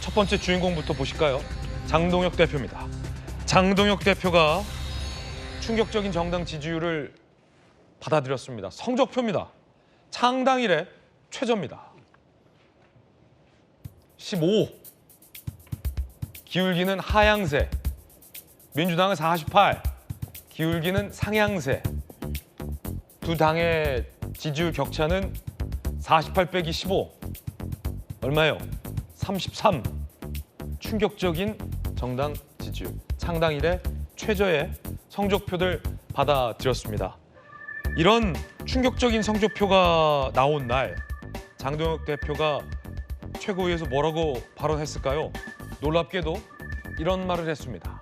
첫 번째 주인공부터 보실까요? 장동혁 대표입니다. 장동혁 대표가 충격적인 정당 지지율을 받아들였습니다. 성적표입니다. 창당 이래 최저입니다. 15. 기울기는 하향세. 민주당은 48. 기울기는 상향세. 두 당의 지지율 격차는 48 빼기 15. 얼마예요? 33. 충격적인 정당 지지율. 창당 이래 최저의 성적표를 받아들였습니다. 이런 충격적인 성적표가 나온 날 장동혁 대표가 최고위에서 뭐라고 발언했을까요? 놀랍게도 이런 말을 했습니다.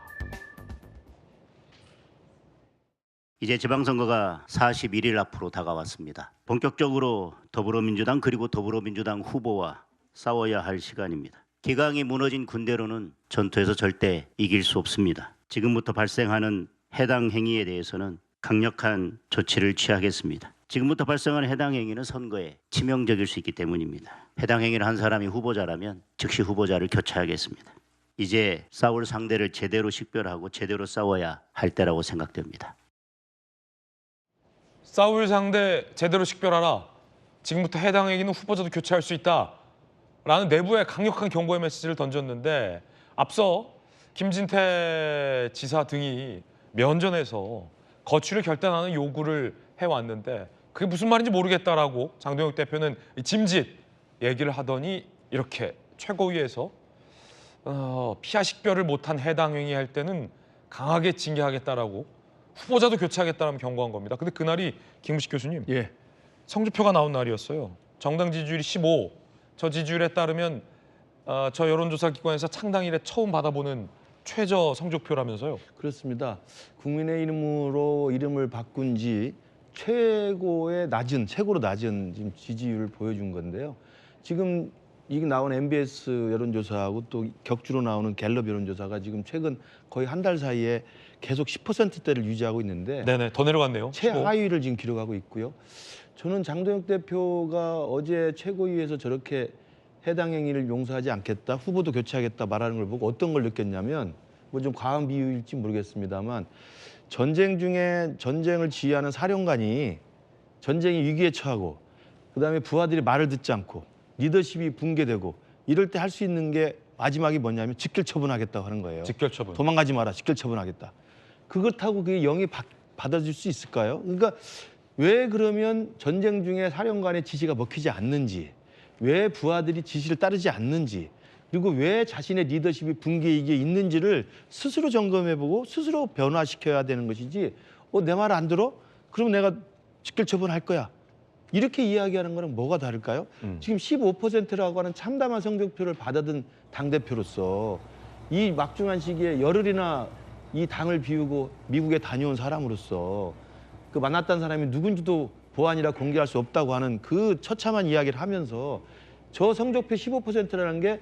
이제 지방선거가 41일 앞으로 다가왔습니다. 본격적으로 더불어민주당 그리고 더불어민주당 후보와 싸워야 할 시간입니다. 기강이 무너진 군대로는 전투에서 절대 이길 수 없습니다. 지금부터 발생하는 해당 행위에 대해서는 강력한 조치를 취하겠습니다. 지금부터 발생하는 해당 행위는 선거에 치명적일 수 있기 때문입니다. 해당 행위를 한 사람이 후보자라면 즉시 후보자를 교체하겠습니다. 이제 싸울 상대를 제대로 식별하고 제대로 싸워야 할 때라고 생각됩니다. 싸울 상대 제대로 식별하라. 지금부터 해당 행위는 후보자도 교체할 수 있다. 라는 내부의 강력한 경고의 메시지를 던졌는데 앞서 김진태 지사 등이 면전에서 거취를 결단하는 요구를 해왔는데 그게 무슨 말인지 모르겠다라고 장동혁 대표는 짐짓 얘기를 하더니 이렇게 최고위에서 피하 식별을 못한 해당 행위 할 때는 강하게 징계하겠다라고 후보자도 교체하겠다라는 경고한 겁니다. 근데 그날이 김우식 교수님 성적표가 나온 날이었어요. 정당 지지율이 15. 저 지지율에 따르면 저 여론조사 기관에서 창당 이래 처음 받아보는 최저 성적표라면서요. 그렇습니다. 국민의힘으로 이름을 바꾼 지 최고로 낮은 지금 지지율을 보여준 건데요. 지금 이게 나온 MBS 여론조사하고 또 격주로 나오는 갤럽 여론조사가 지금 최근 거의 한 달 사이에 계속 10%대를 유지하고 있는데 네네, 더 내려갔네요. 15. 최하위를 지금 기록하고 있고요. 저는 장동혁 대표가 어제 최고위에서 저렇게 해당 행위를 용서하지 않겠다, 후보도 교체하겠다 말하는 걸 보고 어떤 걸 느꼈냐면 뭐 좀 과한 비유일지 모르겠습니다만 전쟁 중에 전쟁을 지휘하는 사령관이 전쟁이 위기에 처하고 그다음에 부하들이 말을 듣지 않고 리더십이 붕괴되고 이럴 때 할 수 있는 게 마지막이 뭐냐면 직결 처분하겠다고 하는 거예요. 직결 처분. 도망가지 마라. 직결 처분하겠다. 그렇다고 그게 영이 받아줄 수 있을까요? 그러니까 왜 그러면 전쟁 중에 사령관의 지시가 먹히지 않는지, 왜 부하들이 지시를 따르지 않는지, 그리고 왜 자신의 리더십이 붕괴이기에 있는지를 스스로 점검해보고 스스로 변화시켜야 되는 것이지 내 말 안 들어? 그럼 내가 직결 처분할 거야. 이렇게 이야기하는 거랑 뭐가 다를까요? 지금 15%라고 하는 참담한 성적표를 받아든 당대표로서 이 막중한 시기에 열흘이나 이 당을 비우고 미국에 다녀온 사람으로서 그 만났던 사람이 누군지도 보안이라 공개할 수 없다고 하는 그 처참한 이야기를 하면서 저 성적표 15%라는 게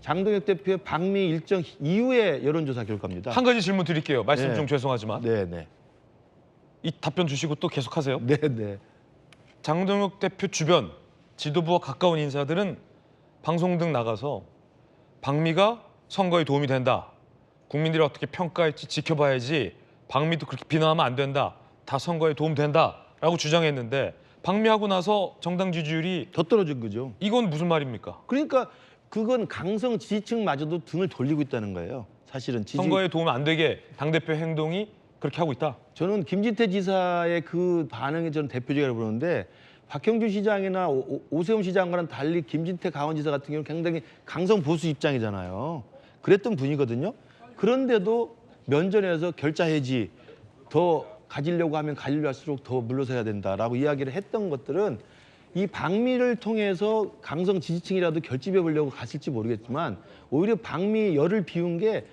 장동혁 대표의 방미 일정 이후의 여론조사 결과입니다. 한 가지 질문 드릴게요. 말씀 네. 중 죄송하지만 네네. 이 답변 주시고 또 계속하세요. 네네. 장동혁 대표 주변 지도부와 가까운 인사들은 방송 등 나가서 방미가 선거에 도움이 된다. 국민들이 어떻게 평가할지 지켜봐야지. 방미도 그렇게 비난하면 안 된다. 다 선거에 도움된다라고 주장했는데 방미하고 나서 정당 지지율이 더 떨어진 거죠. 이건 무슨 말입니까? 그러니까 그건 강성 지지층마저도 등을 돌리고 있다는 거예요. 사실은 선거에 도움 안 되게 당대표 행동이 그렇게 하고 있다. 저는 김진태 지사의 그 반응이 저는 대표적이라고 보는데 박형준 시장이나 오세훈 시장과는 달리 김진태 강원지사 같은 경우는 굉장히 강성 보수 입장이잖아요. 그랬던 분이거든요. 그런데도 면전에서 결자 해지 더 가지려고 하면 가지려 할수록 더 물러서야 된다라고 이야기를 했던 것들은 이 방미를 통해서 강성 지지층이라도 결집해 보려고 갔을지 모르겠지만 오히려 방미 열을 비운 게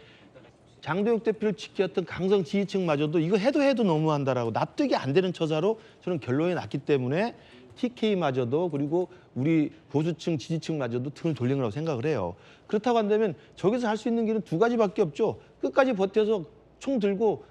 장동혁 대표를 지켰던 강성 지지층마저도 이거 해도 너무한다라고 납득이 안 되는 처사로 저는 결론이 났기 때문에 TK마저도 그리고 우리 보수층 지지층마저도 등을 돌린 거라고 생각을 해요. 그렇다고 한다면 저기서 할 수 있는 길은 두 가지밖에 없죠. 끝까지 버텨서 총 들고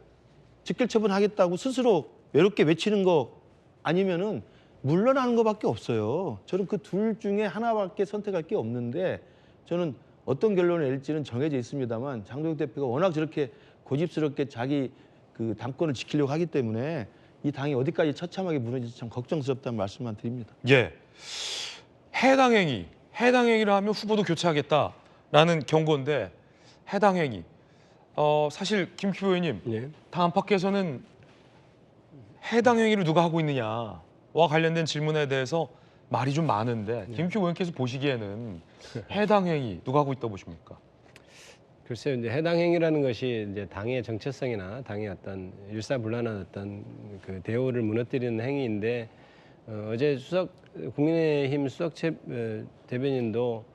직결 처분하겠다고 스스로 외롭게 외치는 거 아니면은 물러나는 것밖에 없어요. 저는 그 둘 중에 하나밖에 선택할 게 없는데 저는 어떤 결론을 낼지는 정해져 있습니다만 장동혁 대표가 워낙 저렇게 고집스럽게 자기 그 당권을 지키려고 하기 때문에 이 당이 어디까지 처참하게 무너질지 참 걱정스럽다는 말씀만 드립니다. 예. 해당 행위를 하면 후보도 교체하겠다라는 경고인데 해당 행위. 사실 김기표 의원님, 예. 당 안팎에서는 해당 행위를 누가 하고 있느냐와 관련된 질문에 대해서 말이 좀 많은데 김기표 의원께서 보시기에는 해당 행위 누가 하고 있다고 보십니까? 글쎄요, 이제 해당 행위라는 것이 이제 당의 정체성이나 당의 어떤 일사불란한 어떤 그 대우를 무너뜨리는 행위인데 어제 국민의힘 수석 대변인도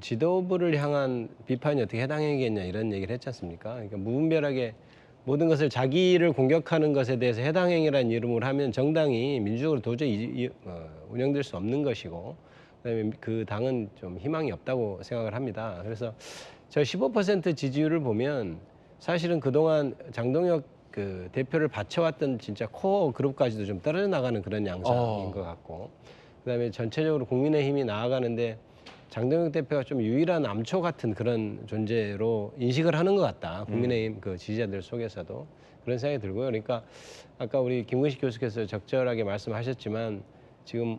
지도부를 향한 비판이 어떻게 해당 행위겠냐 이런 얘기를 했지 않습니까? 그러니까 무분별하게 모든 것을 자기를 공격하는 것에 대해서 해당 행위라는 이름으로 하면 정당이 민주적으로 도저히 운영될 수 없는 것이고 그다음에 그 당은 좀 희망이 없다고 생각을 합니다. 그래서 저 15% 지지율을 보면 사실은 그동안 장동혁 그 대표를 받쳐왔던 진짜 코어 그룹까지도 좀 떨어져 나가는 그런 양상인 것 같고 그다음에 전체적으로 국민의힘이 나아가는데 장동혁 대표가 좀 유일한 암초 같은 그런 존재로 인식을 하는 것 같다. 국민의힘 그 지지자들 속에서도 그런 생각이 들고요. 그러니까 아까 우리 김근식 교수께서 적절하게 말씀하셨지만 지금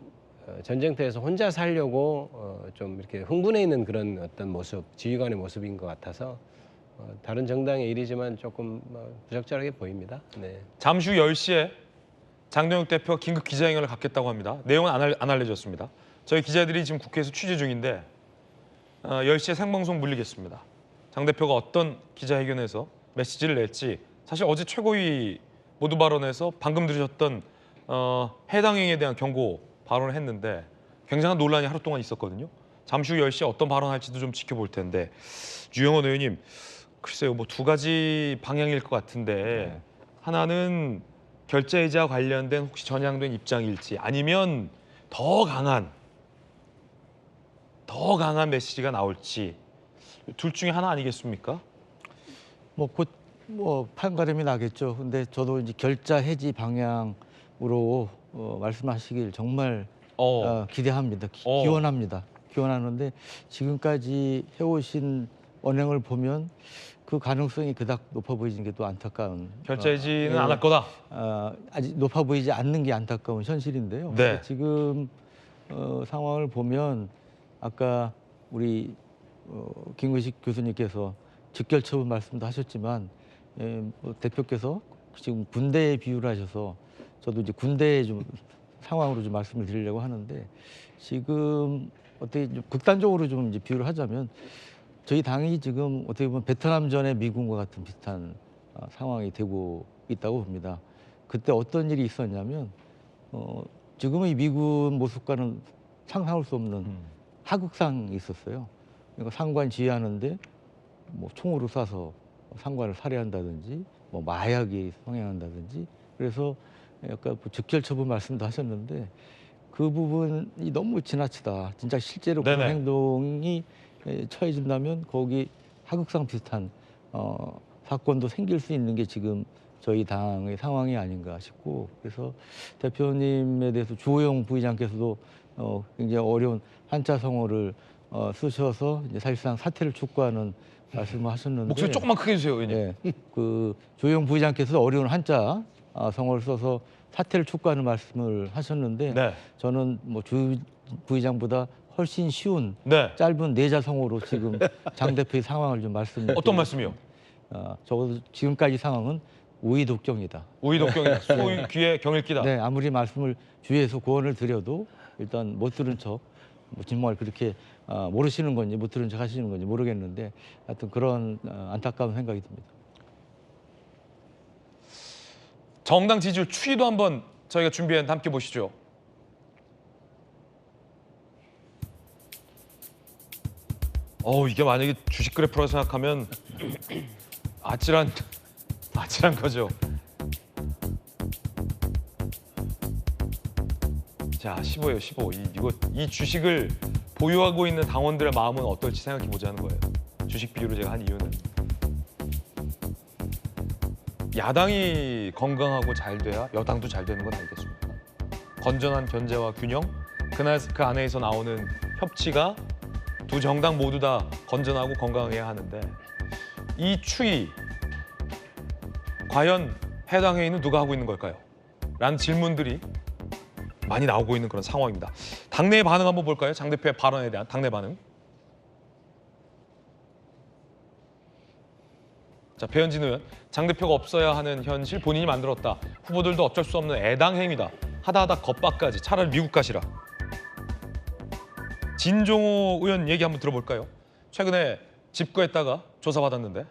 전쟁터에서 혼자 살려고 좀 이렇게 흥분해 있는 그런 어떤 모습, 지휘관의 모습인 것 같아서 다른 정당의 일이지만 조금 부적절하게 보입니다. 네. 잠시 후 10시에 장동혁 대표가 긴급 기자회견을 갖겠다고 합니다. 내용은 안 알려졌습니다. 저희 기자들이 지금 국회에서 취재 중인데 10시에 생방송 물리겠습니다. 장 대표가 어떤 기자회견에서 메시지를 낼지 사실 어제 최고위 모두 발언에서 방금 들으셨던 해당 행위에 대한 경고 발언을 했는데 굉장한 논란이 하루 동안 있었거든요. 잠시 후 10시에 어떤 발언할지도 좀 지켜볼 텐데 유영원 의원님 글쎄요 뭐 두 가지 방향일 것 같은데 하나는 결제이자 관련된 혹시 전향된 입장일지 아니면 더 강한 메시지가 나올지 둘 중에 하나 아니겠습니까? 뭐 곧 뭐 판가름이 나겠죠. 근데 저도 이제 결자 해지 방향으로 말씀하시길 정말 기대합니다. 기원합니다. 기원하는데 지금까지 해오신 언행을 보면 그 가능성이 그닥 높아 보이는 게 또 안타까운. 결자 해지는 안 할 거다. 아직 높아 보이지 않는 게 안타까운 현실인데요. 네. 지금 상황을 보면 아까 우리 김근식 교수님께서 직결 처분 말씀도 하셨지만 뭐 대표께서 지금 군대에 비유를 하셔서 저도 이제 군대의 좀 상황으로 좀 말씀을 드리려고 하는데 지금 어떻게 좀 극단적으로 좀 이제 비유를 하자면 저희 당이 지금 어떻게 보면 베트남전의 미군과 같은 비슷한 상황이 되고 있다고 봅니다. 그때 어떤 일이 있었냐면 지금의 미군 모습과는 상상할 수 없는 하극상이 있었어요. 그러니까 상관 지휘하는데 뭐 총으로 쏴서 상관을 살해한다든지 뭐 마약이 성행한다든지 그래서 약간 즉결 처분 말씀도 하셨는데 그 부분이 너무 지나치다. 진짜 실제로 그런 네네. 행동이 처해진다면 거기 하극상 비슷한 사건도 생길 수 있는 게 지금 저희 당의 상황이 아닌가 싶고 그래서 대표님에 대해서 주호영 부의장께서도 굉장히 어려운 한자 성어를 쓰셔서 이제 사실상 사퇴를 촉구하는 말씀을 하셨는데 목소리 조금만 크게 해주세요, 의원님. 예, 그 조영 부의장께서 어려운 한자 성어를 써서 사퇴를 촉구하는 말씀을 하셨는데 네. 저는 뭐 주 부의장보다 훨씬 쉬운 네. 짧은 내자 성어로 지금 장 대표의 상황을 좀 말씀을 어떤 말씀이요? 적어도 지금까지 상황은 우의독경이다. 우의독경이다. 소위 귀에 경읽기다. 네, 아무리 말씀을 주위에서 고언을 드려도 일단 못 들은 척, 뭐 정말 그렇게 모르시는 건지 못 들은 척 하시는 건지 모르겠는데 하여튼 그런 안타까운 생각이 듭니다. 정당 지지율 추이도 한번 저희가 준비했는데 함께 보시죠. 이게 만약에 주식 그래프로 생각하면 아찔한 거죠. 자, 15예요, 15. 이 주식을 보유하고 있는 당원들의 마음은 어떨지 생각해 보자는 거예요. 주식 비율을 제가 한 이유는 야당이 건강하고 잘 돼야 여당도 잘 되는 건 아니겠습니까? 건전한 견제와 균형, 그 안에서 나오는 협치가 두 정당 모두 다 건전하고 건강해야 하는데 이 추이 과연 해당 회의는 누가 하고 있는 걸까요? 라는 질문들이 많이 나오고 있는 그런 상황입니다. 당내의 반응 한번 볼까요? 장 대표의 발언에 대한 당내 반응. 자, 배현진 의원, 장 대표가 없어야 하는 현실 본인이 만들었다. 후보들도 어쩔 수 없는 애당 행위다. 하다 겁박까지 차라리 미국 가시라. 진종호 의원 얘기 한번 들어볼까요? 최근에 집거했다가 조사받았는데.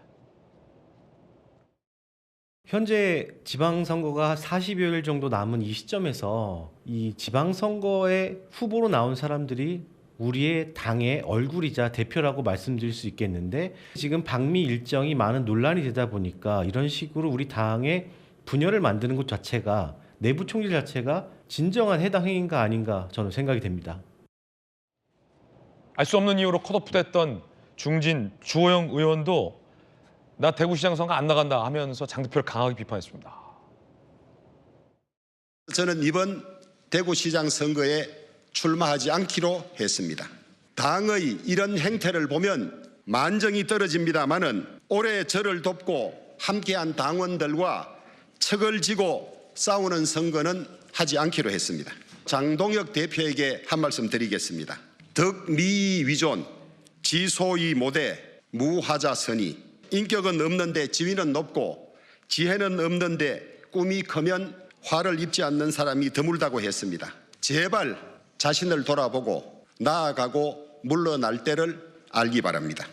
현재 지방선거가 40여일 정도 남은 이 시점에서 이 지방선거에 후보로 나온 사람들이 우리의 당의 얼굴이자 대표라고 말씀드릴 수 있겠는데 지금 방미 일정이 많은 논란이 되다 보니까 이런 식으로 우리 당의 분열을 만드는 것 자체가 내부 총질 자체가 진정한 해당 행위인가 아닌가 저는 생각이 됩니다. 알 수 없는 이유로 컷오프됐던 중진 주호영 의원도 나 대구시장 선거 안 나간다 하면서 장 대표를 강하게 비판했습니다. 저는 이번 대구시장 선거에 출마하지 않기로 했습니다. 당의 이런 행태를 보면 만정이 떨어집니다마는 올해 저를 돕고 함께한 당원들과 척을 지고 싸우는 선거는 하지 않기로 했습니다. 장동혁 대표에게 한 말씀 드리겠습니다. 덕미위존, 지소위 모대, 무하자선의. 인격은 없는데 지위는 높고 지혜는 없는데 꿈이 크면 화를 입지 않는 사람이 드물다고 했습니다. 제발 자신을 돌아보고 나아가고 물러날 때를 알기 바랍니다.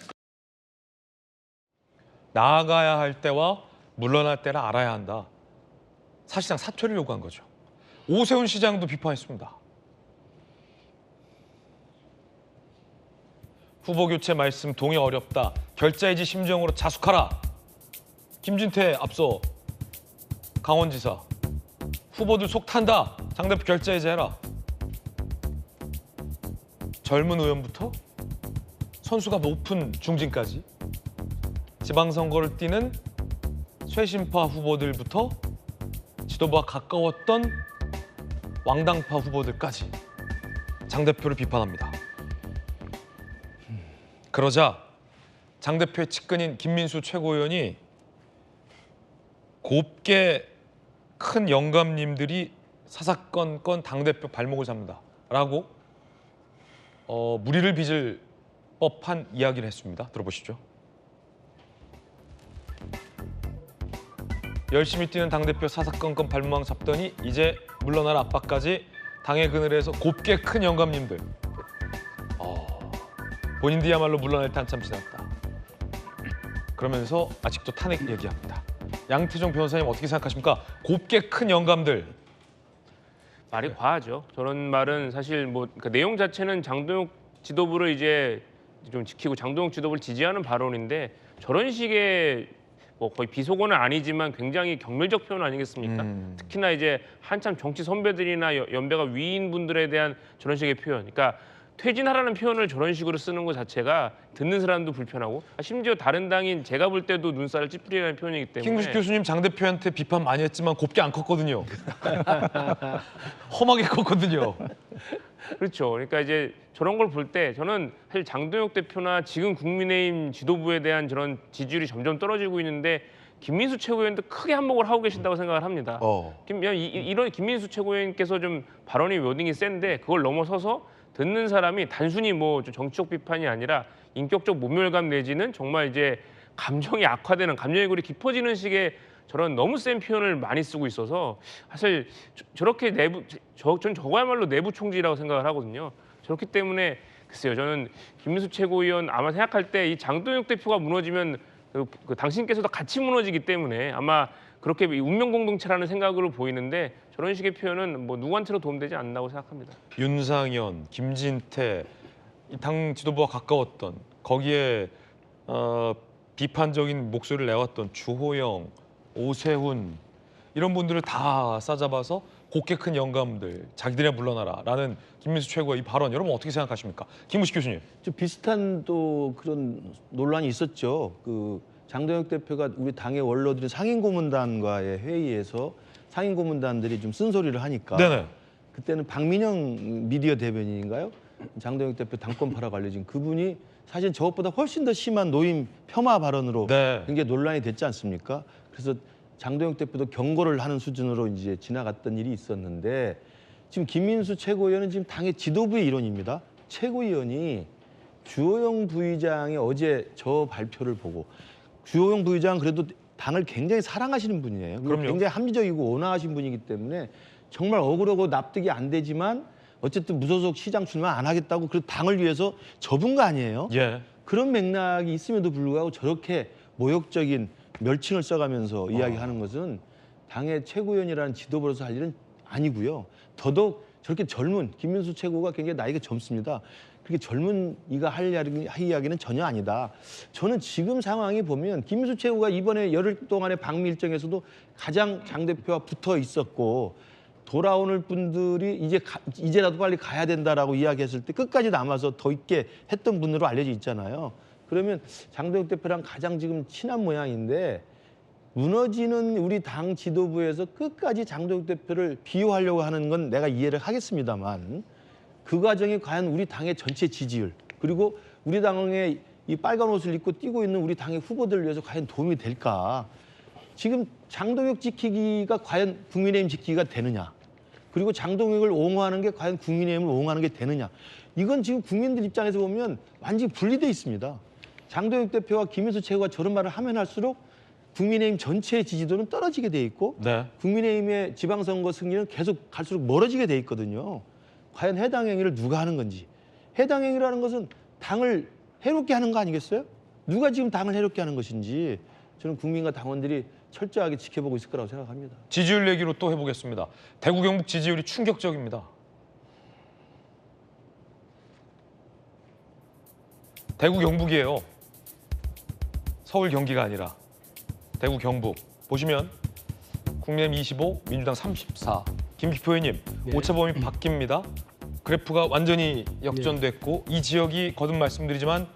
나아가야 할 때와 물러날 때를 알아야 한다. 사실상 사퇴를 요구한 거죠. 오세훈 시장도 비판했습니다. 후보 교체 말씀 동의 어렵다. 결자이지 심정으로 자숙하라. 김진태 앞서 강원지사 후보들 속 탄다. 장 대표 결자이지 해라. 젊은 의원부터 선수가 높은 중진까지 지방선거를 뛰는 쇄신파 후보들부터 지도부와 가까웠던 왕당파 후보들까지 장 대표를 비판합니다. 그러자 장 대표의 측근인 김민수 최고위원이 곱게 큰 영감님들이 사사건건 당대표 발목을 잡는다라고 무리를 빚을 법한 이야기를 했습니다. 들어보시죠. 열심히 뛰는 당대표 사사건건 발목 잡더니 이제 물러날 압박까지 당의 그늘에서 곱게 큰 영감님들. 본인들이야말로 물러날 때 한참 지났다. 그러면서 아직도 탄핵 얘기합니다. 양태종 변호사님 어떻게 생각하십니까? 곱게 큰 영감들. 말이 과하죠. 저런 말은 사실 그 내용 자체는 장동혁 지도부를 이제 좀 지키고 장동혁 지도부를 지지하는 발언인데 저런 식의 거의 비속어는 아니지만 굉장히 경멸적 표현 아니겠습니까? 특히나 이제 한참 정치 선배들이나 연배가 위인 분들에 대한 저런 식의 표현. 그러니까 퇴진하라는 표현을 저런 식으로 쓰는 것 자체가 듣는 사람도 불편하고 심지어 다른 당인 제가 볼 때도 눈살을 찌푸리라는 표현이기 때문에 김구식 교수님 장 대표한테 비판 많이 했지만 곱게 안 컸거든요. 험하게 컸거든요. 그렇죠. 그러니까 이제 저런 걸 볼 때 저는 사실 장동혁 대표나 지금 국민의힘 지도부에 대한 저런 지지율이 점점 떨어지고 있는데 김민수 최고위원도 크게 한몫을 하고 계신다고 생각을 합니다. 이런 김민수 최고위원께서 좀 발언이 워딩이 센데 그걸 넘어서서 듣는 사람이 단순히 정치적 비판이 아니라 인격적 모멸감 내지는 정말 이제 감정이 악화되는 감정의 골이 깊어지는 식의 저런 너무 센 표현을 많이 쓰고 있어서 사실 저렇게 전 저거야말로 내부 총질이라고 생각을 하거든요. 그렇기 때문에 글쎄요, 저는 김민수 최고위원 아마 생각할 때 이 장동혁 대표가 무너지면 그 당신께서도 같이 무너지기 때문에 아마 그렇게 운명 공동체라는 생각으로 보이는데 저런 식의 표현은 누구한테도 도움되지 않는다고 생각합니다. 윤상현, 김진태, 이 당 지도부와 가까웠던 거기에 비판적인 목소리를 내왔던 주호영, 오세훈 이런 분들을 다 싸잡아서 곱게 큰 영감들 자기들이 물러나라라는 김민수 최고의 이 발언 여러분 어떻게 생각하십니까? 김우식 교수님. 좀 비슷한 또 그런 논란이 있었죠. 그 장동혁 대표가 우리 당의 원로들인 상임고문단과의 회의에서 상임고문단들이 좀 쓴소리를 하니까 네네. 그때는 박민영 미디어 대변인인가요? 장동혁 대표 당권파라고 알려진 그분이 사실 저것보다 훨씬 더 심한 노임 폄하 발언으로 네. 굉장히 논란이 됐지 않습니까? 그래서 장동혁 대표도 경고를 하는 수준으로 이제 지나갔던 일이 있었는데 지금 김민수 최고위원은 지금 당의 지도부의 일원입니다. 최고위원이 주호영 부의장이 어제 저 발표를 보고 주호영 부의장 그래도 당을 굉장히 사랑하시는 분이에요. 그리고 그럼요. 굉장히 합리적이고 온화하신 분이기 때문에 정말 억울하고 납득이 안 되지만 어쨌든 무소속 시장 출마 안 하겠다고 그 당을 위해서 접은 거 아니에요? 예. 그런 맥락이 있음에도 불구하고 저렇게 모욕적인 멸칭을 써가면서 이야기하는 것은 당의 최고위원이라는 지도부로서 할 일은 아니고요. 더더욱 저렇게 젊은 김민수 최고가 굉장히 나이가 젊습니다. 그렇게 젊은 이가 할 이야기는 전혀 아니다. 저는 지금 상황이 보면 김민수 최고가 이번에 열흘 동안의 방미 일정에서도 가장 장 대표와 붙어 있었고 돌아오는 분들이 이제라도 빨리 가야 된다라고 이야기했을 때 끝까지 남아서 더 있게 했던 분으로 알려져 있잖아요. 그러면 장동혁 대표랑 가장 지금 친한 모양인데 무너지는 우리 당 지도부에서 끝까지 장동혁 대표를 비호하려고 하는 건 내가 이해를 하겠습니다만 그 과정이 과연 우리 당의 전체 지지율 그리고 우리 당의 이 빨간 옷을 입고 뛰고 있는 우리 당의 후보들을 위해서 과연 도움이 될까? 지금 장동혁 지키기가 과연 국민의힘 지키기가 되느냐? 그리고 장동혁을 옹호하는 게 과연 국민의힘을 옹호하는 게 되느냐? 이건 지금 국민들 입장에서 보면 완전히 분리돼 있습니다. 장동혁 대표와 김민수 최고가 저런 말을 하면 할수록 국민의힘 전체의 지지도는 떨어지게 돼 있고 네. 국민의힘의 지방선거 승리는 계속 갈수록 멀어지게 돼 있거든요. 과연 해당 행위를 누가 하는 건지. 해당 행위라는 것은 당을 해롭게 하는 거 아니겠어요? 누가 지금 당을 해롭게 하는 것인지 저는 국민과 당원들이 철저하게 지켜보고 있을 거라고 생각합니다. 지지율 얘기로 또 해보겠습니다. 대구 경북 지지율이 충격적입니다. 대구 경북이에요. 서울 경기가 아니라 대구 경북. 보시면 국민의힘 25, 민주당 34. 김기표 의원님, 오차범위 바뀝니다. 그래프가 완전히 역전됐고 이 지역이 거듭 말씀드리지만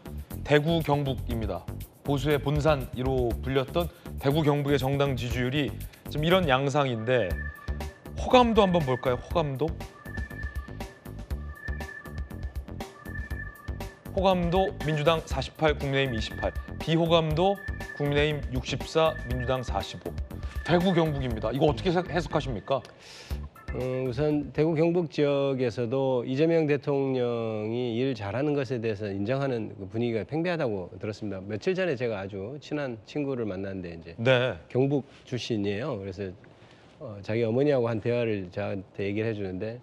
대구 경북입니다. 보수의 본산으로 불렸던 대구 경북의 정당 지지율이 지금 이런 양상인데 호감도 한번 볼까요? 호감도. 호감도 민주당 48, 국민의힘 28. 비호감도 국민의힘 64, 민주당 45. 대구 경북입니다. 이거 어떻게 해석하십니까? 우선 대구 경북 지역에서도 이재명 대통령이 일 잘하는 것에 대해서 인정하는 그 분위기가 팽배하다고 들었습니다. 며칠 전에 제가 아주 친한 친구를 만났는데 이제 네. 경북 출신이에요. 그래서 자기 어머니하고 한 대화를 저한테 얘기를 해주는데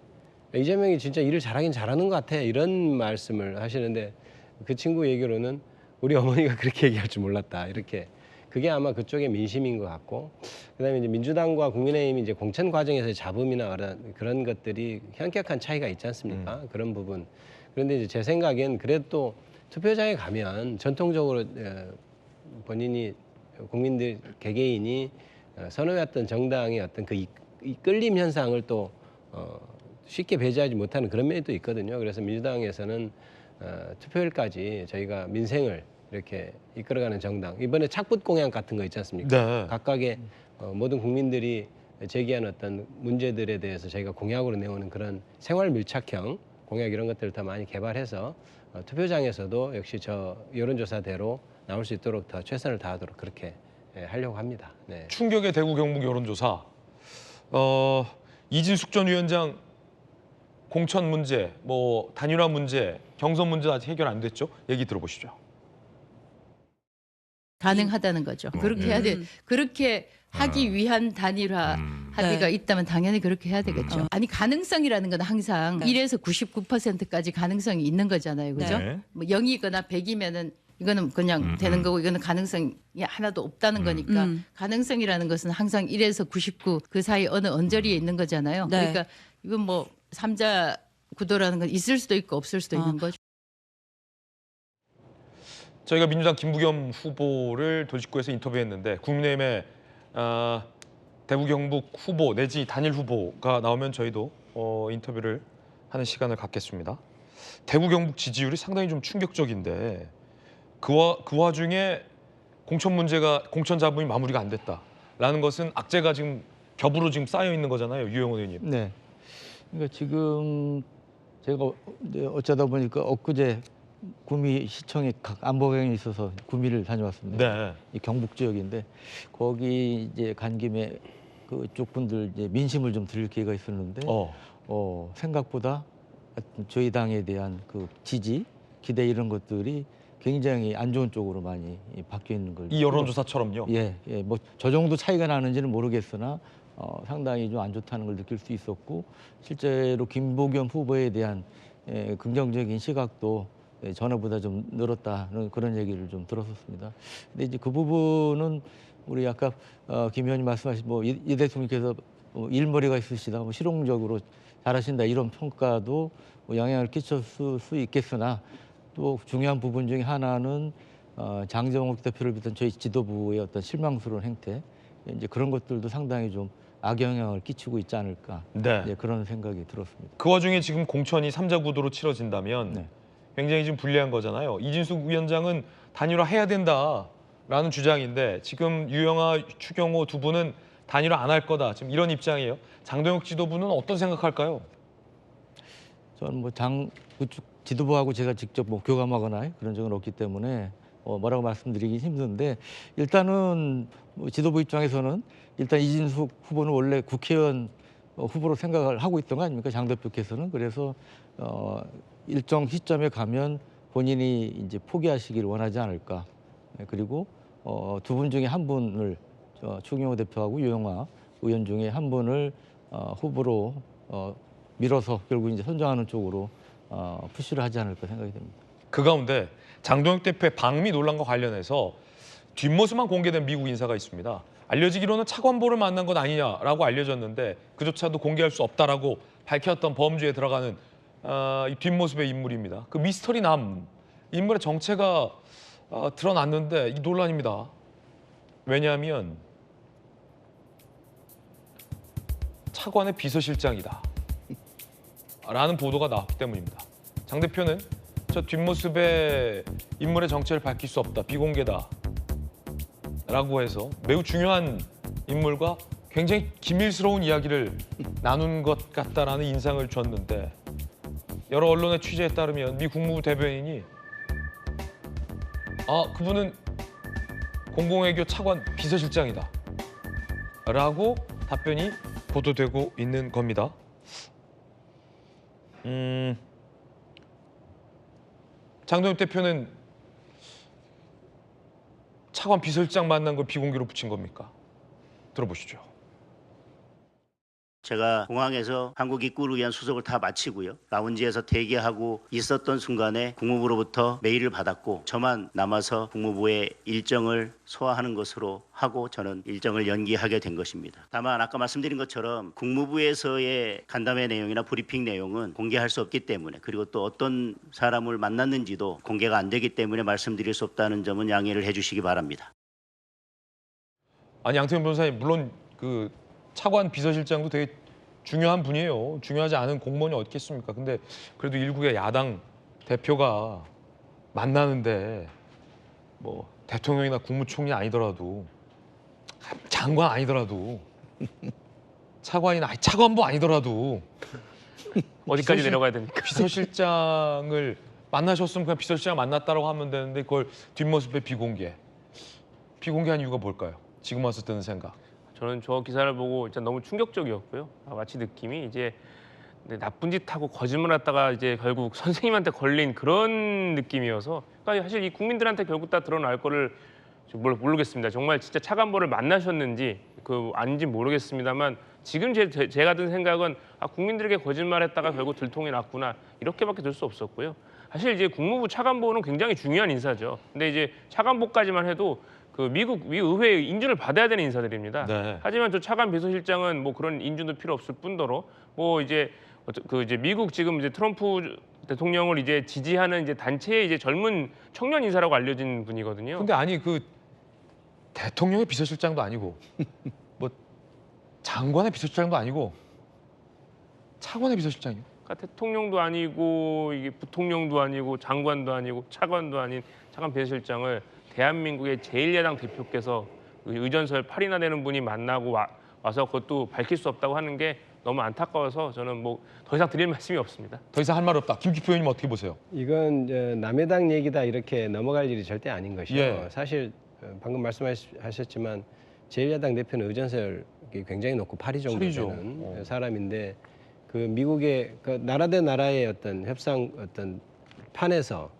이재명이 진짜 일을 잘하긴 잘하는 것 같아 이런 말씀을 하시는데 그 친구 얘기로는 우리 어머니가 그렇게 얘기할 줄 몰랐다 이렇게. 그게 아마 그쪽의 민심인 것 같고, 그다음에 이제 민주당과 국민의힘이 이제 공천 과정에서의 잡음이나 그런 것들이 현격한 차이가 있지 않습니까? 그런 부분. 그런데 이제 제 생각엔 그래도 또 투표장에 가면 전통적으로 본인이 국민들 개개인이 선호했던 정당의 어떤 그 이끌림 현상을 또 쉽게 배제하지 못하는 그런 면이 또 있거든요. 그래서 민주당에서는 투표일까지 저희가 민생을 이렇게 이끌어가는 정당. 이번에 착붙 공약 같은 거 있지 않습니까? 네. 각각의 모든 국민들이 제기한 어떤 문제들에 대해서 저희가 공약으로 내오는 그런 생활 밀착형 공약 이런 것들을 더 많이 개발해서 투표장에서도 역시 저 여론조사대로 나올 수 있도록 더 최선을 다하도록 그렇게 하려고 합니다. 네. 충격의 대구 경북 여론조사. 이진숙 전 위원장 공천 문제, 뭐 단일화 문제, 경선 문제 아직 해결 안 됐죠? 얘기 들어보시죠. 가능하다는 거죠. 그렇게 해야 돼. 그렇게 하기 위한 단일화 합의가 네. 있다면 당연히 그렇게 해야 되겠죠. 아니 가능성이라는 건 항상 네. 1에서 99%까지 가능성이 있는 거잖아요. 그죠? 네. 뭐 0이거나 100이면은 이거는 그냥 되는 거고 이거는 가능성이 하나도 없다는 거니까 가능성이라는 것은 항상 1에서 99 그 사이 어느 언저리에 있는 거잖아요. 네. 그러니까 이건 뭐 3자 구도라는 건 있을 수도 있고 없을 수도 있는 거죠. 저희가 민주당 김부겸 후보를 도지구에서 인터뷰했는데 국민의힘의 대구 경북 후보 내지 단일 후보가 나오면 저희도 인터뷰를 하는 시간을 갖겠습니다. 대구 경북 지지율이 상당히 좀 충격적인데 그 와중에 공천 잡음이 마무리가 안 됐다라는 것은 악재가 지금 겹으로 지금 쌓여 있는 거잖아요, 유영호 의원님. 네. 그러니까 지금 제가 이제 어쩌다 보니까 엊그제 구미 시청에 각 안보경이 있어서 구미를 다녀왔습니다. 네. 이 경북 지역인데 거기 이제 간 김에 그쪽 분들 이제 민심을 좀 들을 기회가 있었는데 생각보다 저희 당에 대한 그 지지, 기대 이런 것들이 굉장히 안 좋은 쪽으로 많이 바뀌어 있는 걸. 이 여론조사처럼요. 예, 뭐 저 정도 차이가 나는지는 모르겠으나 상당히 좀 안 좋다는 걸 느낄 수 있었고 실제로 김부겸 후보에 대한 긍정적인 시각도 전에보다 좀 늘었다는 그런 얘기를 좀 들었었습니다. 근데 이제 그 부분은 우리 아까 김 의원님 말씀하신 뭐 이 대통령께서 일머리가 있으시다, 뭐 실용적으로 잘하신다 이런 평가도 뭐 영향을 끼칠 수 있겠으나 또 중요한 부분 중에 하나는 장정욱 대표를 비롯한 저희 지도부의 어떤 실망스러운 행태 이제 그런 것들도 상당히 좀 악영향을 끼치고 있지 않을까 네. 그런 생각이 들었습니다. 그 와중에 지금 공천이 3자 구도로 치러진다면 네. 굉장히 좀 불리한 거잖아요. 이진숙 위원장은 단일화해야 된다라는 주장인데 지금 유영아, 추경호 두 분은 단일화 안 할 거다. 지금 이런 입장이에요. 장동혁 지도부는 어떤 생각할까요? 저는 뭐 그쪽 지도부하고 제가 직접 뭐 교감하거나 그런 적은 없기 때문에 뭐라고 말씀드리기 힘든데 일단은 뭐 지도부 입장에서는 일단 이진숙 후보는 원래 국회의원 후보로 생각을 하고 있던 거 아닙니까? 장 대표께서는. 그래서 일정 시점에 가면 본인이 이제 포기하시기를 원하지 않을까. 그리고 두 분 중에 한 분을 추경호 대표하고 유영아 의원 중에 한 분을 후보로 밀어서 결국 이제 선정하는 쪽으로 푸시를 하지 않을까 생각이 됩니다. 그 가운데 장동혁 대표의 방미 논란과 관련해서 뒷모습만 공개된 미국 인사가 있습니다. 알려지기로는 차관보를 만난 것 아니냐라고 알려졌는데 그조차도 공개할 수 없다라고 밝혔던 범주에 들어가는 이 뒷모습의 인물입니다. 그 미스터리 남 인물의 정체가 드러났는데 이 논란입니다. 왜냐하면 차관의 비서실장이다 라는 보도가 나왔기 때문입니다. 장 대표는 저 뒷모습의 인물의 정체를 밝힐 수 없다, 비공개다 라고 해서 매우 중요한 인물과 굉장히 기밀스러운 이야기를 나눈 것 같다라는 인상을 줬는데 여러 언론의 취재에 따르면 미 국무부 대변인이 그분은 공공외교 차관 비서실장이다 라고 답변이 보도되고 있는 겁니다. 장동혁 대표는 차관 비서실장 만난 걸 비공개로 붙인 겁니까? 들어보시죠. 제가 공항에서 한국 입국을 위한 수속을 다 마치고요. 라운지에서 대기하고 있었던 순간에 국무부로부터 메일을 받았고 저만 남아서 국무부의 일정을 소화하는 것으로 하고 저는 일정을 연기하게 된 것입니다. 다만 아까 말씀드린 것처럼 국무부에서의 간담회 내용이나 브리핑 내용은 공개할 수 없기 때문에 그리고 또 어떤 사람을 만났는지도 공개가 안 되기 때문에 말씀드릴 수 없다는 점은 양해를 해주시기 바랍니다. 아니 양태현 변호사님 물론 그 차관 비서실장도 되게 중요한 분이에요. 중요하지 않은 공무원이 어디 있겠습니까? 근데 그래도 일국의 야당 대표가 만나는데 뭐 대통령이나 국무총리 아니더라도 장관 아니더라도 차관이나 차관보 아니더라도 어디까지 내려가야 됩니까? 비서실장을 만나셨으면 그냥 비서실장 만났다라고 하면 되는데 그걸 뒷모습에 비공개한 이유가 뭘까요? 지금 왔을 때는 생각. 저는 저 기사를 보고 진짜 너무 충격적이었고요. 마치 느낌이 이제 나쁜 짓 하고 거짓말했다가 이제 결국 선생님한테 걸린 그런 느낌이어서 그러니까 사실 이 국민들한테 결국 다 드러날 거를 모르겠습니다. 정말 진짜 차관보를 만나셨는지 아닌지 모르겠습니다만 지금 제가 든 생각은 국민들에게 거짓말했다가 결국 들통이 났구나 이렇게밖에 들 수 없었고요. 사실 이제 국무부 차관보는 굉장히 중요한 인사죠. 근데 이제 차관보까지만 해도 미국 의회의 인준을 받아야 되는 인사들입니다. 네. 하지만 저 차관 비서실장은 뭐 그런 인준도 필요 없을 뿐더러 이제 미국 지금 이제 트럼프 대통령을 이제 지지하는 이제 단체의 이제 젊은 청년 인사라고 알려진 분이거든요. 근데 아니 대통령의 비서실장도 아니고 뭐 장관의 비서실장도 아니고 차관의 비서실장이요. 그러니까 대통령도 아니고 이게 부통령도 아니고 장관도 아니고 차관도 아닌 차관 비서실장을 대한민국의 제1야당 대표께서 의전설 8이나 되는 분이 만나고 와서 그것도 밝힐 수 없다고 하는 게 너무 안타까워서 저는 뭐 더 이상 드릴 말씀이 없습니다. 더 이상 할 말 없다. 김기표 의원님 어떻게 보세요? 이건 남의 당 얘기다 이렇게 넘어갈 일이 절대 아닌 것이요. 예. 사실 방금 말씀하셨지만 제1야당 대표는 의전설이 굉장히 높고 8위 정도 팔위죠. 되는 사람인데 그 미국의 그 나라 대 나라의 어떤 협상 어떤 판에서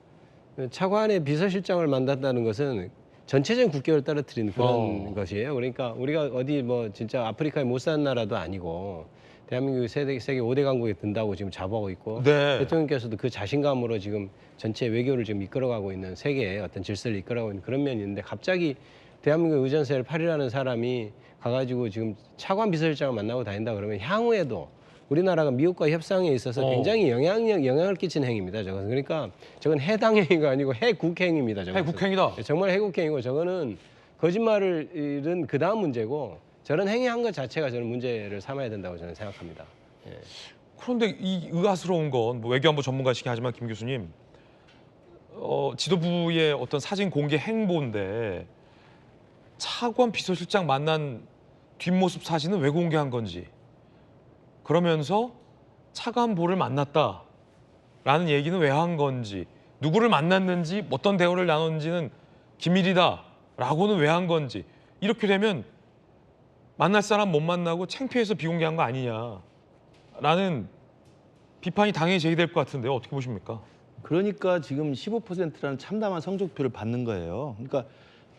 차관의 비서실장을 만났다는 것은 전체적인 국격을 떨어뜨리는 그런 것이에요. 그러니까 우리가 어디 뭐 진짜 아프리카에 못 사는 나라도 아니고 대한민국이 세계 5대 강국에 든다고 지금 자부하고 있고 네. 대통령께서도 그 자신감으로 지금 전체 외교를 지금 이끌어가고 있는 세계의 어떤 질서를 이끌어가고 있는 그런 면이 있는데 갑자기 대한민국 의전세를 8위라는 사람이 가가지고 지금 차관 비서실장을 만나고 다닌다 그러면 향후에도 우리나라가 미국과 협상에 있어서 굉장히 영향을 끼치는 행위입니다. 저건 그러니까 저건 해당 행위가 아니고 해국행위입니다. 해국행위다. 정말 해국행위고 저거는 거짓말은 그 다음 문제고 저런 행위한 것 자체가 저는 문제를 삼아야 된다고 저는 생각합니다. 예. 그런데 이 의아스러운 건 뭐 외교안보 전문가시긴 하지만 김 교수님 지도부의 어떤 사진 공개 행보인데 차관 비서실장 만난 뒷모습 사진은 왜 공개한 건지 그러면서 차관보를 만났다라는 얘기는 왜 한 건지 누구를 만났는지 어떤 대화를 나눴는지는 기밀이다라고는 왜 한 건지 이렇게 되면 만날 사람 못 만나고 창피해서 비공개한 거 아니냐라는 비판이 당연히 제기될 것 같은데요. 어떻게 보십니까? 그러니까 지금 15%라는 참담한 성적표를 받는 거예요. 그러니까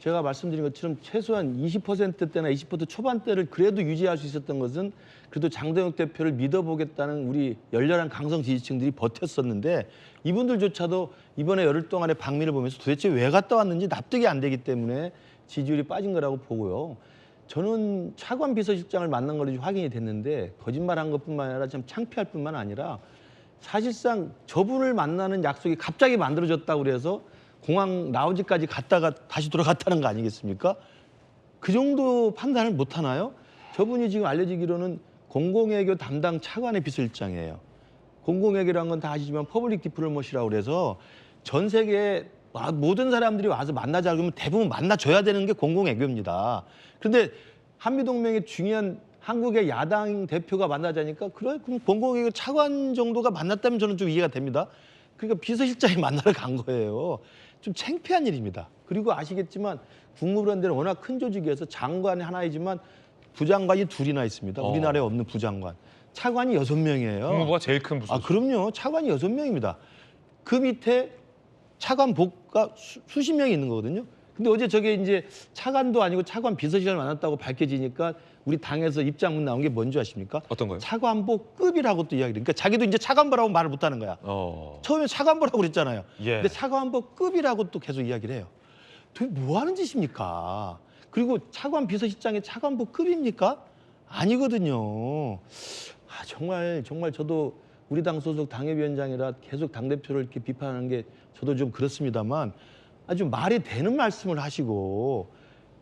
제가 말씀드린 것처럼 최소한 20%대나 20% 초반대를 그래도 유지할 수 있었던 것은 그래도 장동혁 대표를 믿어보겠다는 우리 열렬한 강성 지지층들이 버텼었는데 이분들조차도 이번에 열흘 동안의 방미를 보면서 도대체 왜 갔다 왔는지 납득이 안 되기 때문에 지지율이 빠진 거라고 보고요. 저는 차관 비서실장을 만난 걸로 확인이 됐는데 거짓말한 것뿐만 아니라 참 창피할 뿐만 아니라 사실상 저분을 만나는 약속이 갑자기 만들어졌다고 그래서 공항 라운지까지 갔다가 다시 돌아갔다는 거 아니겠습니까? 그 정도 판단을 못 하나요? 저분이 지금 알려지기로는 공공외교 담당 차관의 비서실장이에요. 공공외교라는 건 다 아시지만 퍼블릭 디플로머시라고 그래서 전 세계 모든 사람들이 와서 만나자 그러면 대부분 만나줘야 되는 게 공공외교입니다. 그런데 한미동맹의 중요한 한국의 야당 대표가 만나자니까 그래 그럼 공공외교 차관 정도가 만났다면 저는 좀 이해가 됩니다. 그러니까 비서실장이 만나러 간 거예요. 좀 창피한 일입니다. 그리고 아시겠지만 국무부라는 데는 워낙 큰 조직이어서 장관이 하나이지만 부장관이 둘이나 있습니다. 우리나라에 없는 부장관. 차관이 6명이에요. 국무부가 제일 큰 부서. 그럼요. 차관이 6명입니다. 그 밑에 차관복가 수십 명이 있는 거거든요. 근데 어제 저게 이제 차관도 아니고 차관 비서실장을 만났다고 밝혀지니까 우리 당에서 입장문 나온 게 뭔지 아십니까? 어떤 거요? 차관보급이라고 또 이야기를. 그러니까 자기도 이제 차관보라고 말을 못 하는 거야. 처음에 차관보라고 그랬잖아요. 예. 근데 차관보급이라고 또 계속 이야기를 해요. 도대체 뭐 하는 짓입니까? 그리고 차관 비서실장이 차관보급입니까? 아니거든요. 정말 저도 우리 당 소속 당협위원장이라 계속 당대표를 이렇게 비판하는 게 저도 좀 그렇습니다만 아주 말이 되는 말씀을 하시고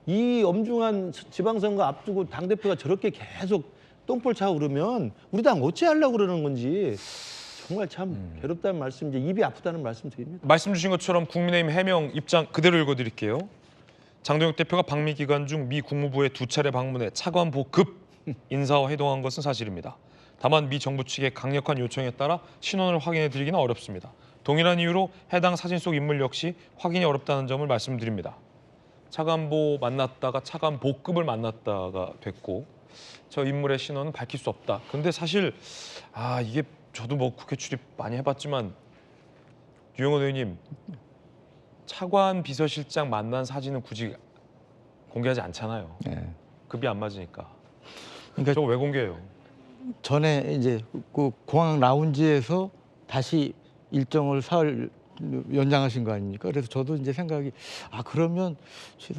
이 엄중한 지방선거 앞두고 당대표가 저렇게 계속 똥볼 차고 그러면 우리 당 어찌하려고 그러는 건지 정말 참 괴롭다는 말씀, 이제 입이 아프다는 말씀 드립니다. 말씀 주신 것처럼 국민의힘 해명 입장 그대로 읽어드릴게요. 장동혁 대표가 방미 기간 중 미 국무부에 2차례 방문해 차관보급 인사와 회동한 것은 사실입니다. 다만 미 정부 측의 강력한 요청에 따라 신원을 확인해드리기는 어렵습니다. 동일한 이유로 해당 사진 속 인물 역시 확인이 어렵다는 점을 말씀드립니다. 차관보 만났다가 차관보급을 만났다가 됐고 저 인물의 신원은 밝힐 수 없다. 근데 사실 이게 저도 뭐 국회 출입 많이 해봤지만 유영호 의원님 차관 비서실장 만난 사진은 굳이 공개하지 않잖아요. 네. 급이 안 맞으니까. 그러니까 저거 왜 공개해요? 전에 이제 그 공항 라운지에서 다시 일정을 사흘 연장하신 거 아닙니까? 그래서 저도 이제 생각이 그러면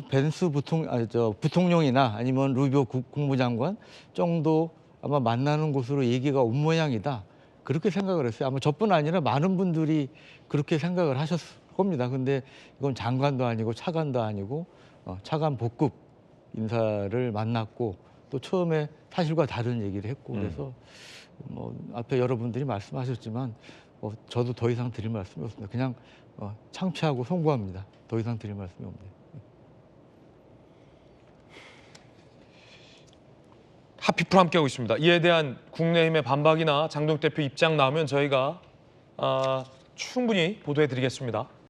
벤스 부통령이나 아니면 루비오 국무장관 정도 아마 만나는 곳으로 얘기가 온 모양이다. 그렇게 생각을 했어요. 아마 저뿐 아니라 많은 분들이 그렇게 생각을 하셨을 겁니다. 근데 이건 장관도 아니고 차관도 아니고 차관 복급 인사를 만났고 또 처음에 사실과 다른 얘기를 했고 그래서 뭐 앞에 여러분들이 말씀하셨지만 저도 더 이상 드릴 말씀이 없습니다. 그냥 창피하고 송구합니다. 더 이상 드릴 말씀이 없네요. 핫피플 함께하고 있습니다. 이에 대한 국민의힘의 반박이나 장동혁 대표 입장 나오면 저희가 충분히 보도해드리겠습니다.